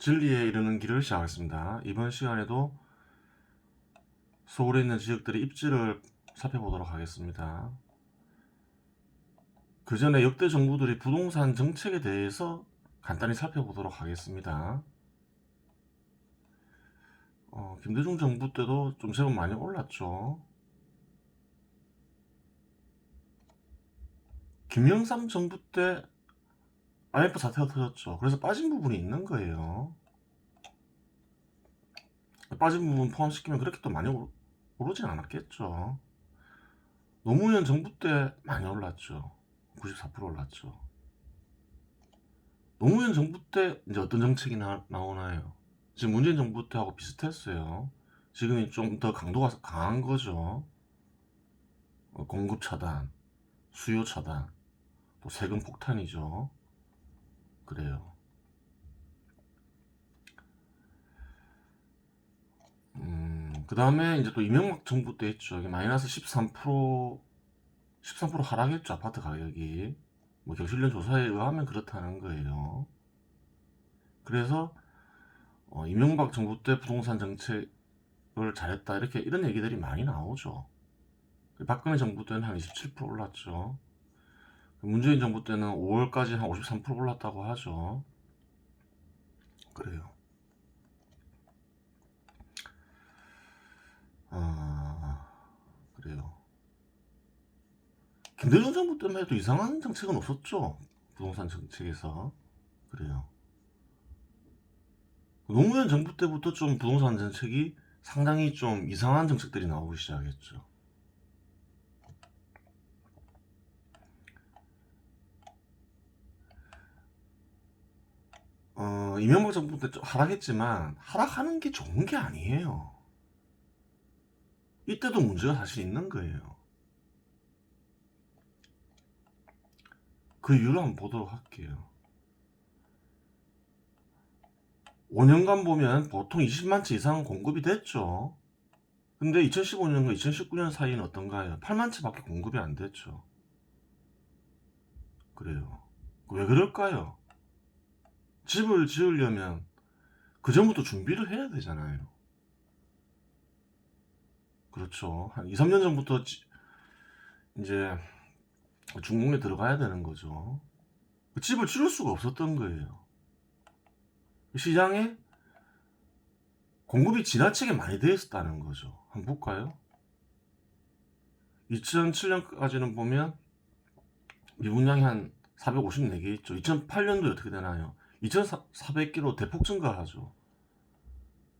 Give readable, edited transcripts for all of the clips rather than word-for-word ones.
진리에 이르는 길을 시작하겠습니다. 이번 시간에도 서울에 있는 지역들의 입지를 살펴보도록 하겠습니다. 그 전에 역대 정부들이 부동산 정책에 대해서 간단히 살펴보도록 하겠습니다. 김대중 정부 때도 좀 제법 많이 올랐죠. 김영삼 정부 때 IMF 사태가 터졌죠. 그래서 빠진 부분이 있는 거예요. 빠진 부분 포함시키면 그렇게 또 많이 오르진 않았겠죠. 노무현 정부 때 많이 올랐죠. 94% 올랐죠. 노무현 정부 때 이제 어떤 정책이 나오나요? 지금 문재인 정부 때하고 비슷했어요. 지금이 좀 더 강도가 강한 거죠. 공급 차단, 수요 차단, 또 세금 폭탄이죠. 그래요. 그 다음에 이제 또 이명박 정부 때 했죠. 이게 마이너스 13% 하락했죠. 아파트 가격이. 뭐 경실련 조사에 의하면 그렇다는 거예요. 그래서 이명박 정부 때 부동산 정책을 잘했다 이런 얘기들이 많이 나오죠. 박근혜 정부 때는 한 27% 올랐죠. 문재인 정부 때는 5월까지 한 53% 올랐다고 하죠. 그래요. 그래요. 김대중 정부 때만 해도 이상한 정책은 없었죠. 부동산 정책에서. 그래요. 노무현 정부 때부터 좀 부동산 정책이 상당히 좀 이상한 정책들이 나오기 시작했죠. 이명박 정부 때 좀 하락했지만 하락하는 게 좋은 게 아니에요. 이때도 문제가 사실 있는 거예요. 그 이유를 한번 보도록 할게요. 5년간 보면 보통 20만 채 이상 공급이 됐죠. 근데 2015년과 2019년 사이는 어떤가요? 8만 채밖에 공급이 안 됐죠. 그래요. 왜 그럴까요? 집을 지으려면 그 전부터 준비를 해야 되잖아요. 그렇죠. 한 2, 3년 전부터 이제 준공에 들어가야 되는 거죠. 집을 지을 수가 없었던 거예요. 시장에 공급이 지나치게 많이 되어 있었다는 거죠. 한번 볼까요? 2007년까지는 보면 미분양이 한 454개 있죠. 2008년도에 어떻게 되나요? 2400개로 대폭 증가하죠.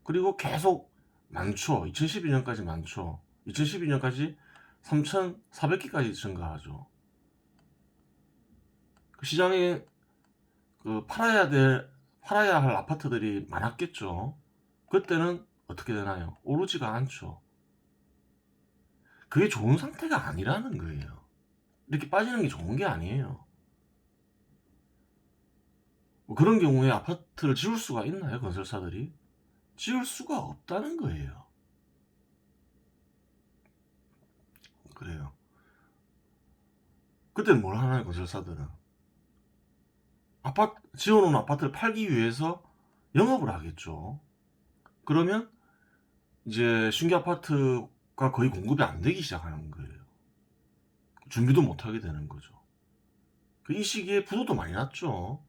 그리고 계속 많죠. 2012년까지 많죠. 2012년까지 3400개까지 증가하죠. 그 시장에 팔아야 할 아파트들이 많았겠죠. 그때는 어떻게 되나요? 오르지가 않죠. 그게 좋은 상태가 아니라는 거예요. 이렇게 빠지는 게 좋은 게 아니에요. 뭐 그런 경우에 아파트를 지을 수가 있나요? 건설사들이? 지을 수가 없다는 거예요. 그래요. 그때는 뭘 하나요? 건설사들은 지어놓은 아파트를 팔기 위해서 영업을 하겠죠. 그러면 이제 신규 아파트가 거의 공급이 안 되기 시작하는 거예요. 준비도 못 하게 되는 거죠. 이 시기에 부도도 많이 났죠.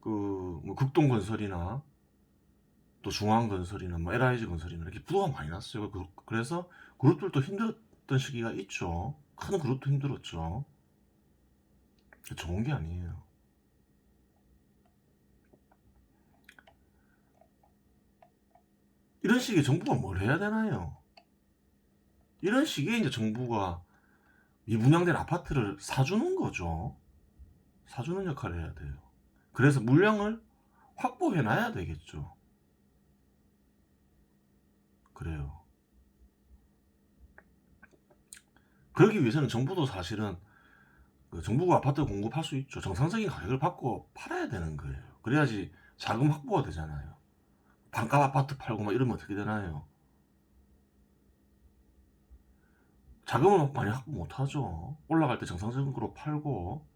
뭐 극동건설이나 또 중앙건설이나 뭐 LIG 건설이나 이렇게 부도가 많이 났어요. 그래서 그룹들도 힘들었던 시기가 있죠. 큰 그룹도 힘들었죠. 좋은 게 아니에요. 이런 시기에 정부가 뭘 해야 되나요? 이런 시기에 이제 정부가 미분양된 아파트를 사주는 거죠. 사주는 역할을 해야 돼요. 그래서 물량을 확보해 놔야 되겠죠. 그래요. 그러기 위해서는 정부도 사실은 정부가 아파트 공급할 수 있죠. 정상적인 가격을 받고 팔아야 되는 거예요. 그래야지 자금 확보가 되잖아요. 반값 아파트 팔고 막 이러면 어떻게 되나요? 자금을 많이 확보 못 하죠. 올라갈 때 정상적으로 팔고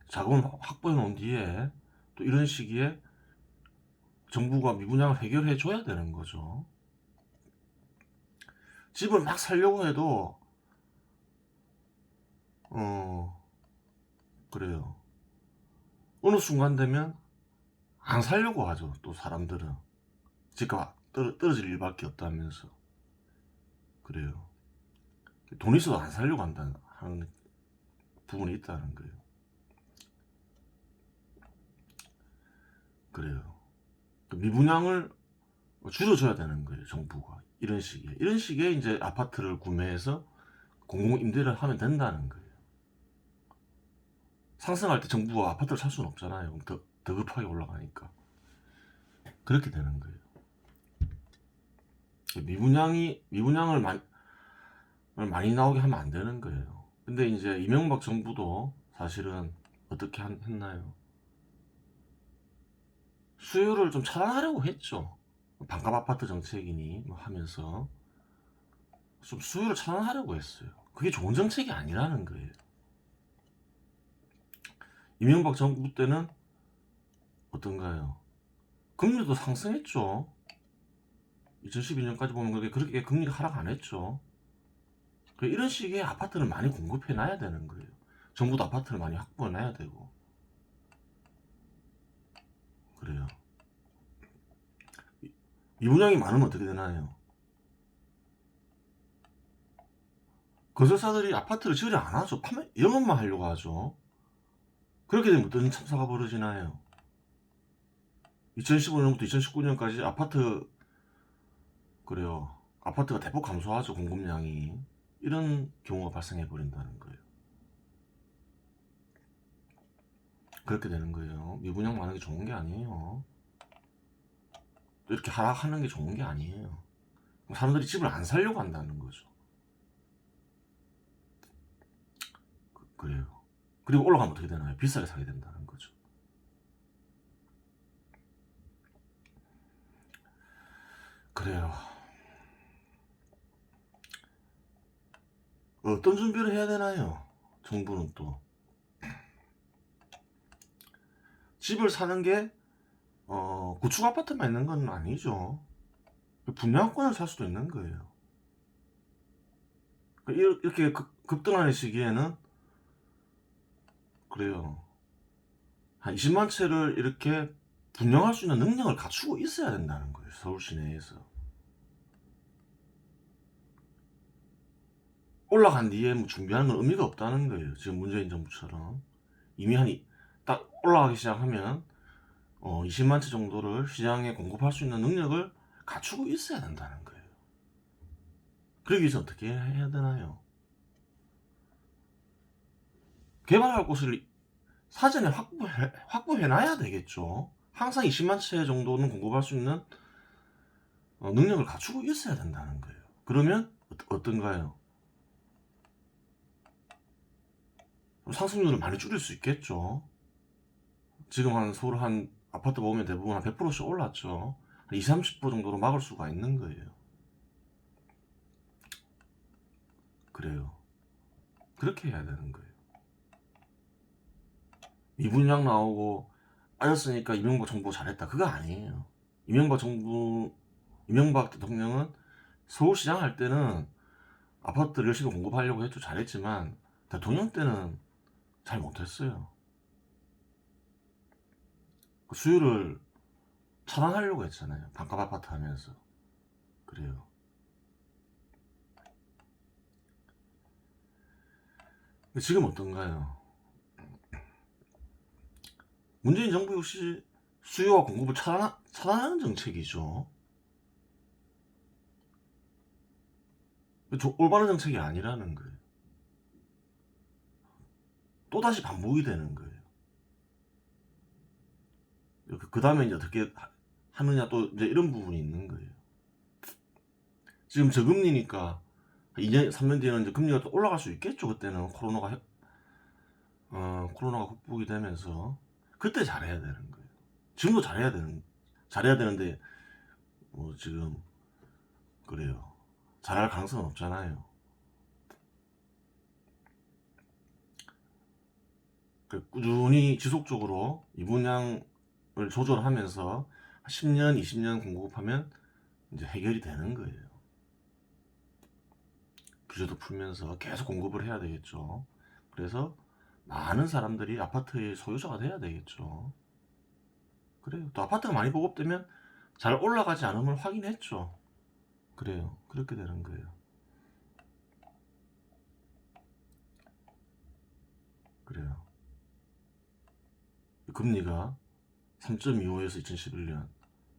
자금을 확보해 놓은 뒤에 또 이런 시기에 정부가 미분양을 해결해 줘야 되는 거죠. 집을 막 살려고 해도 그래요. 어느 순간 되면 안 살려고 하죠. 또 사람들은 집값 떨어질 일밖에 없다면서. 그래요. 돈 있어도 안 살려고 하는 부분이 있다는 거예요. 그래요. 미분양을 줄여줘야 되는 거예요, 정부가. 이런 식의 이제 아파트를 구매해서 공공임대를 하면 된다는 거예요. 상승할 때 정부가 아파트를 살 수는 없잖아요. 더 급하게 올라가니까. 그렇게 되는 거예요. 미분양을 많이 나오게 하면 안 되는 거예요. 근데 이제 이명박 정부도 사실은 어떻게 했나요? 수요를 좀 차단하려고 했죠. 반값 아파트 정책이니 뭐 하면서 좀 수요를 차단하려고 했어요. 그게 좋은 정책이 아니라는 거예요. 이명박 정부 때는 어떤가요? 금리도 상승했죠. 2012년까지 보면 그렇게 금리가 하락 안 했죠. 이런 식의 아파트를 많이 공급해 놔야 되는 거예요. 정부도 아파트를 많이 확보해 놔야 되고. 그래요. 미분양이 많으면 어떻게 되나요? 건설사들이 아파트를 지으려 안 하죠. 영업만 하려고 하죠. 그렇게 되면 어떤 참사가 벌어지나요? 2015년부터 2019년까지 그래요. 아파트가 대폭 감소하죠, 공급량이. 이런 경우가 발생해 버린다는 거예요. 그렇게 되는 거예요. 미분양 많은 게 좋은 게 아니에요. 또 이렇게 하락하는 게 좋은 게 아니에요. 사람들이 집을 안 살려고 한다는 거죠. 그래요. 그리고 올라가면 어떻게 되나요? 비싸게 사게 된다는 거죠. 그래요. 어떤 준비를 해야 되나요? 정부는 또 집을 사는 게 구축 아파트만 있는 건 아니죠. 분양권을 살 수도 있는 거예요. 이렇게 급등하는 시기에는 그래요. 한 20만 채를 이렇게 분양할 수 있는 능력을 갖추고 있어야 된다는 거예요. 서울 시내에서. 올라간 뒤에 뭐 준비하는 건 의미가 없다는 거예요. 지금 문재인 정부처럼. 이미 딱 올라가기 시작하면 20만 채 정도를 시장에 공급할 수 있는 능력을 갖추고 있어야 된다는 거예요. 그러기 위해서 어떻게 해야 되나요? 개발할 곳을 사전에 확보해놔야 되겠죠. 항상 20만 채 정도는 공급할 수 있는 능력을 갖추고 있어야 된다는 거예요. 그러면 어떤가요? 상승률을 많이 줄일 수 있겠죠. 지금 서울 아파트 보면 대부분 한 100%씩 올랐죠. 한 20, 30% 정도로 막을 수가 있는 거예요. 그래요. 그렇게 해야 되는 거예요. 미분양 나오고 빠졌으니까 이명박 정부 잘했다. 그거 아니에요. 이명박 대통령은 서울시장 할 때는 아파트를 열심히 공급하려고 했죠. 잘했지만 대통령 때는 잘 못했어요. 수요를 차단하려고 했잖아요. 반값 아파트 하면서. 그래요. 지금 어떤가요? 문재인 정부 역시 수요와 공급을 차단하는 정책이죠. 올바른 정책이 아니라는 거예요. 또다시 반복이 되는 거예요. 그 다음에 이제 어떻게 하느냐 또 이제 이런 부분이 있는 거예요. 지금 저금리니까 2년, 3년 뒤에는 이제 금리가 또 올라갈 수 있겠죠. 그때는 코로나가 극복이 되면서 그때 잘해야 되는 거예요. 지금도 잘해야 되는데 뭐 지금 그래요. 잘할 가능성은 없잖아요. 꾸준히 지속적으로 이 분양을 조절하면서 10년, 20년 공급하면 이제 해결이 되는 거예요. 규제도 풀면서 계속 공급을 해야 되겠죠. 그래서 많은 사람들이 아파트의 소유자가 돼야 되겠죠. 그래요. 또 아파트가 많이 보급되면 잘 올라가지 않음을 확인했죠. 그래요. 그렇게 되는 거예요. 그래요. 금리가 3.25에서 2011년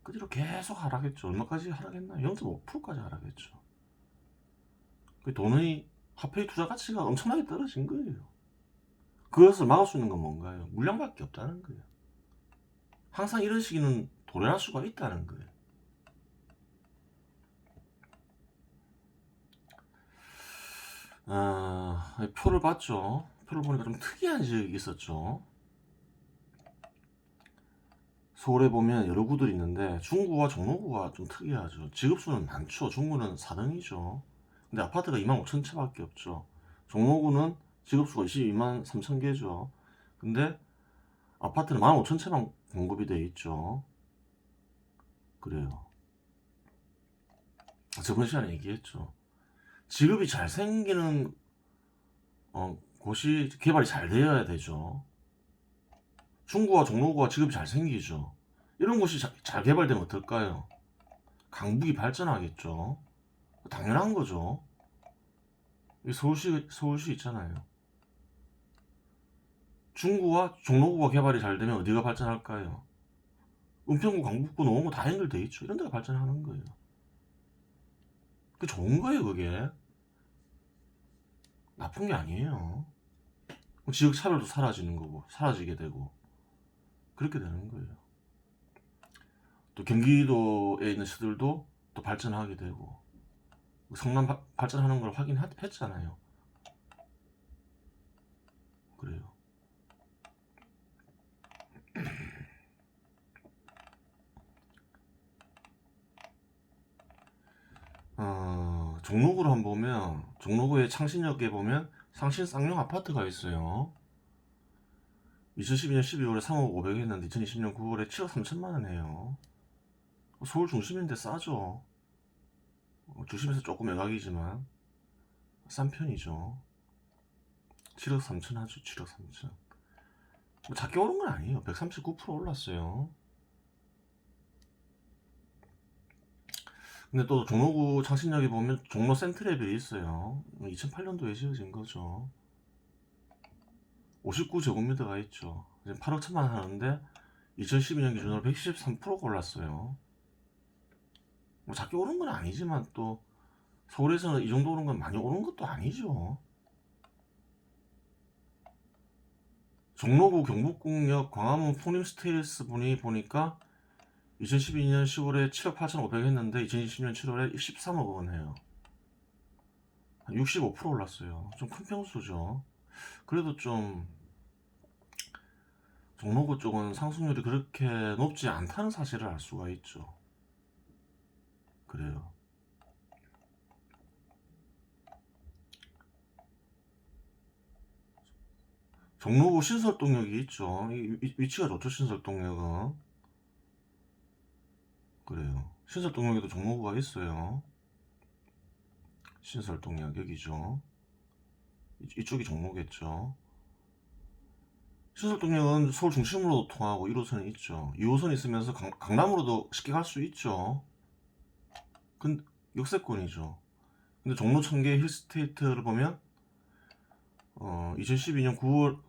그대로 계속 하락했죠. 얼마까지 하락했나? 0.5%까지 하락했죠. 그 돈의 화폐의 투자 가치가 엄청나게 떨어진 거예요. 그것을 막을 수 있는 건 뭔가요? 물량밖에 없다는 거예요. 항상 이런 시기는 도래할 수가 있다는 거예요. 표를 봤죠. 표를 보니까 좀 특이한 지역이 있었죠. 서울에 보면 여러 구들이 있는데 중구와 종로구가 좀 특이하죠. 지급수는 많죠. 중구는 4등이죠. 근데 아파트가 25,000채밖에 없죠. 종로구는 지급수가 22만 3천 개죠. 근데 아파트는 15,000채만 공급이 돼 있죠. 그래요. 저번 시간에 얘기했죠. 지급이 잘 생기는 곳이 개발이 잘 되어야 되죠. 중구와 종로구가 지급이 잘 생기죠. 이런 곳이 잘 개발되면 어떨까요? 강북이 발전하겠죠. 당연한 거죠. 서울시 있잖아요. 중구와 종로구가 개발이 잘 되면 어디가 발전할까요? 은평구, 강북구, 노원구 다 연결돼 있죠. 이런 데가 발전하는 거예요. 그게 좋은 거예요, 그게. 나쁜 게 아니에요. 지역 차별도 사라지는 거고, 사라지게 되고, 그렇게 되는 거예요. 또 경기도에 있는 시들도 또 발전하게 되고, 성남 발전하는 걸 확인했잖아요. 그래요. 종로구를 한번 보면, 종로구의 창신역에 보면 상신 쌍용 아파트가 있어요. 2012년 12월에 3억 500 했는데 2020년 9월에 7억 3천만 원 해요. 서울 중심인데 싸죠. 중심에서 조금 외곽이지만 싼 편이죠. 7억 3천 하죠. 7억 3천. 뭐 작게 오른 건 아니에요. 139% 올랐어요. 근데 또 종로구 창신역에 보면 종로 센트랩이 있어요. 2008년도에 지어진 거죠. 59제곱미터가 있죠. 이제 8억 천만 하는데 2012년 기준으로 113%가 올랐어요. 뭐 작게 오른 건 아니지만 또 서울에서는 이 정도 오른 건 많이 오른 것도 아니죠. 종로구 경복궁역 광화문 풍림스테이스 분이 보니까 2012년 10월에 7억 8,500 했는데 2020년 7월에 13억 원 해요. 한 65% 올랐어요. 좀 큰 평수죠. 그래도 좀 종로구 쪽은 상승률이 그렇게 높지 않다는 사실을 알 수가 있죠. 그래요. 종로구 신설동역이 있죠. 위치가 좋죠. 신설동역은. 그래요. 신설동역에도 종로구가 있어요. 신설동역 여기죠. 이쪽이 종로겠죠. 신설동역은 서울 중심으로도 통하고 1호선이 있죠. 2호선이 있으면서 강남으로도 쉽게 갈 수 있죠. 근데 역세권이죠. 근데 종로 청계 힐스테이트를 보면 2012년 9월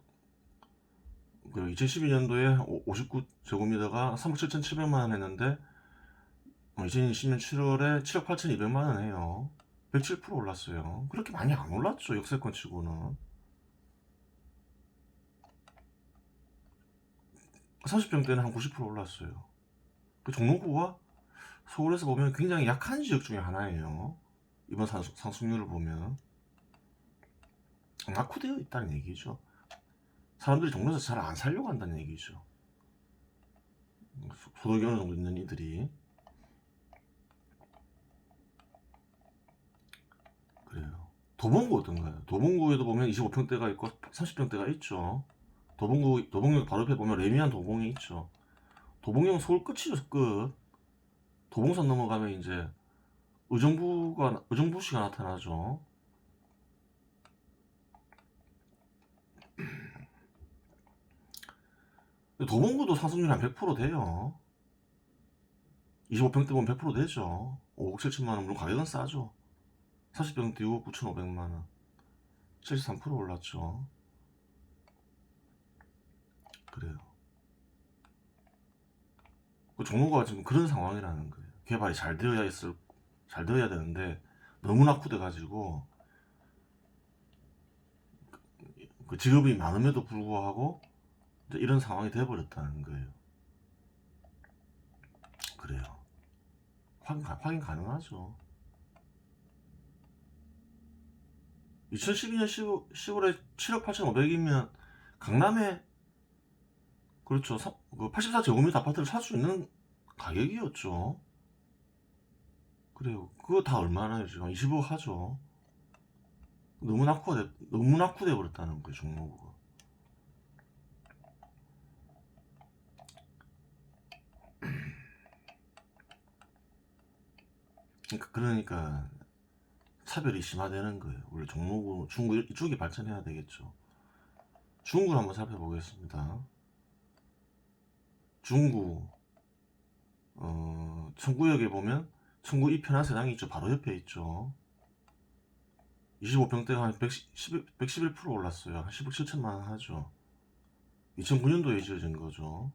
2012년도에 59제곱미터가 3억 7,700만 원 했는데 2020년 7월에 7억 8,200만 원 해요. 107% 올랐어요. 그렇게 많이 안 올랐죠. 역세권 치고는. 30평 때는 한 90% 올랐어요. 그 종로구가 서울에서 보면 굉장히 약한 지역 중에 하나예요. 이번 상승률을 보면 낙후되어 있다는 얘기죠. 사람들이 종로에서 잘 안 살려고 한다는 얘기죠. 소득이 어느 정도 있는 이들이. 그래요. 도봉구 어떤가요? 도봉구에도 보면 25평대가 있고 30평대가 있죠. 도봉역 바로 옆에 보면 레미안 도봉이 있죠. 도봉역 서울 끝이죠, 끝. 도봉산 넘어가면 이제 의정부시가 나타나죠. 도봉구도 상승률 한 100% 돼요. 25평대 보면 100% 되죠. 5억 7천만 원, 물론 가격은 싸죠. 40평대 6억 9,500만 원. 73% 올랐죠. 그래요. 그 종로가 지금 그런 상황이라는 거예요. 개발이 잘 되어야 되는데 너무 낙후돼가지고 그 직업이 많음에도 불구하고 이제 이런 상황이 돼버렸다는 거예요. 그래요. 확인 가능하죠. 2012년 10월에 7억 8,500이면 강남에 그렇죠. 그 84제곱미터 아파트를 살 수 있는 가격이었죠. 그래요. 그거 다 얼마나요? 지금 20억 하죠. 너무 낙후돼 버렸다는 거예요, 종로구가. 그러니까 차별이 심화되는 거예요. 원래 종로구, 중구 이쪽이 발전해야 되겠죠. 중구를 한번 살펴보겠습니다. 중구 청구역에 보면 청구 이편한 세당이 있죠. 바로 옆에 있죠. 25평대가 한 111% 올랐어요. 한 10억 7천만 원 하죠. 2009년도에 지어진 거죠.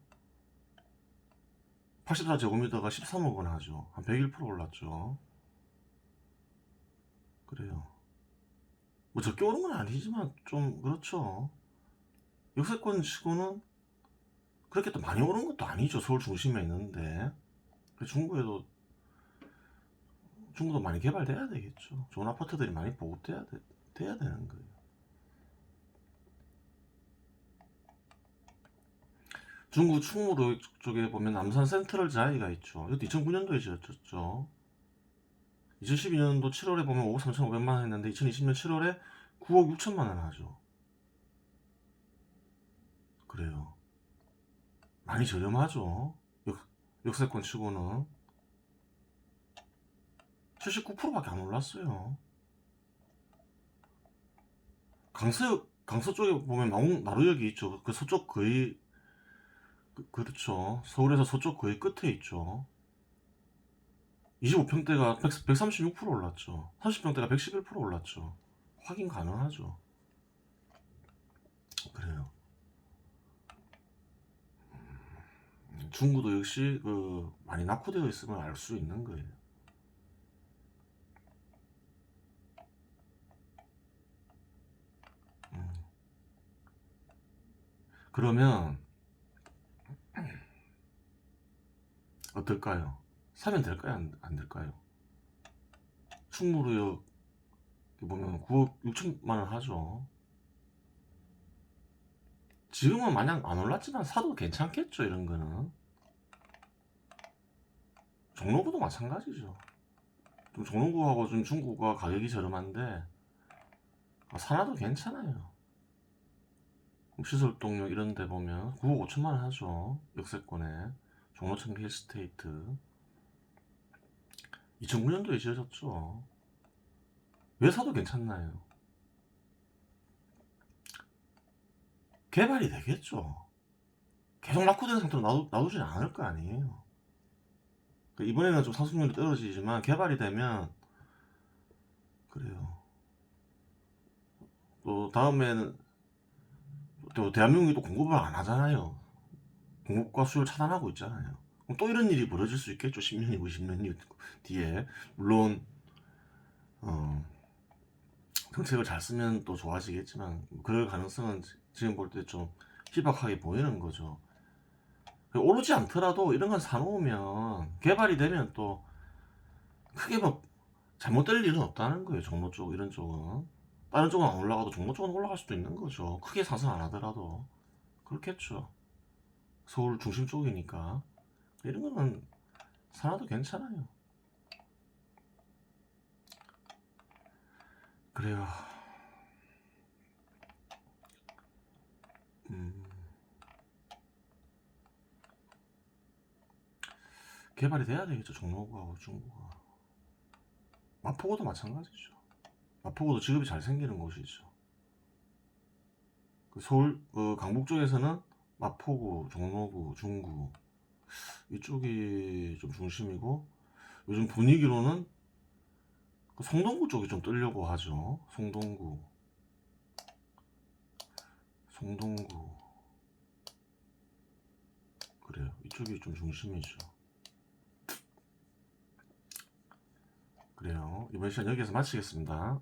84제곱미터가 13억 원 하죠. 한 101% 올랐죠. 그래요. 뭐 적게 오른 건 아니지만 좀 그렇죠. 역세권 치고는 그렇게 또 많이 오른 것도 아니죠. 서울 중심에 있는데. 중구도 많이 개발돼야 되겠죠. 좋은 아파트들이 많이 보급돼야 돼야 되는 거예요. 중구 충무로 쪽에 보면 남산 센트럴 자이가 있죠. 이것도 2009년도에 지어졌죠. 2012년도 7월에 보면 5억 3,500만 원 했는데 2020년 7월에 9억 6천만 원 하죠. 그래요. 많이 저렴하죠. 역세권 치고는 79%밖에 안 올랐어요. 강서 쪽에 보면 나루역이 있죠. 그 서쪽 거의 그렇죠. 서울에서 서쪽 거의 끝에 있죠. 25평대가 136% 올랐죠. 30평대가 111% 올랐죠. 확인 가능하죠. 그래요. 중구도 역시 그 많이 낙후되어 있으면 알 수 있는 거예요. 그러면 어떨까요? 사면 될까요? 안 될까요? 충무로역 보면 9억 6천만 원 하죠. 지금은 마냥 안 올랐지만 사도 괜찮겠죠. 이런 거는 종로구도 마찬가지죠. 좀 종로구하고 좀 중구가 가격이 저렴한데 사놔도 괜찮아요. 시설동역 이런 데 보면 9억 5천만 원 하죠. 역세권에 종로청 힐스테이트 2009년도에 지어졌죠. 왜 사도 괜찮나요? 개발이 되겠죠. 계속 낙후된 상태로 놔두진 않을 거 아니에요. 이번에는 좀 상승률이 떨어지지만 개발이 되면 그래요. 또 다음에는 또 대한민국이 또 공급을 안 하잖아요. 공급과 수요를 차단하고 있잖아요. 그럼 또 이런 일이 벌어질 수 있겠죠. 10년이고 20년이 뒤에. 물론 정책을 잘 쓰면 또 좋아지겠지만 그럴 가능성은 지금 볼 때 좀 희박하게 보이는 거죠. 오르지 않더라도 이런 건 사놓으면 개발이 되면 또 크게 뭐 잘못될 일은 없다는 거예요. 종로 쪽 이런 쪽은 다른 쪽은 안 올라가도 종로 쪽은 올라갈 수도 있는 거죠. 크게 상승 안 하더라도 그렇겠죠. 서울 중심 쪽이니까 이런 거는 사놔도 괜찮아요. 그래요. 개발이 돼야 되겠죠. 종로구하고 중구가. 마포구도 마찬가지죠. 마포구도 직업이 잘 생기는 곳이죠. 그 서울 강북 쪽에서는 마포구, 종로구, 중구 이쪽이 좀 중심이고, 요즘 분위기로는 그 송동구 쪽이 좀 뜨려고 하죠. 송동구 그래요. 이쪽이 좀 중심이죠. 그래요. 이번 시간 여기서 마치겠습니다.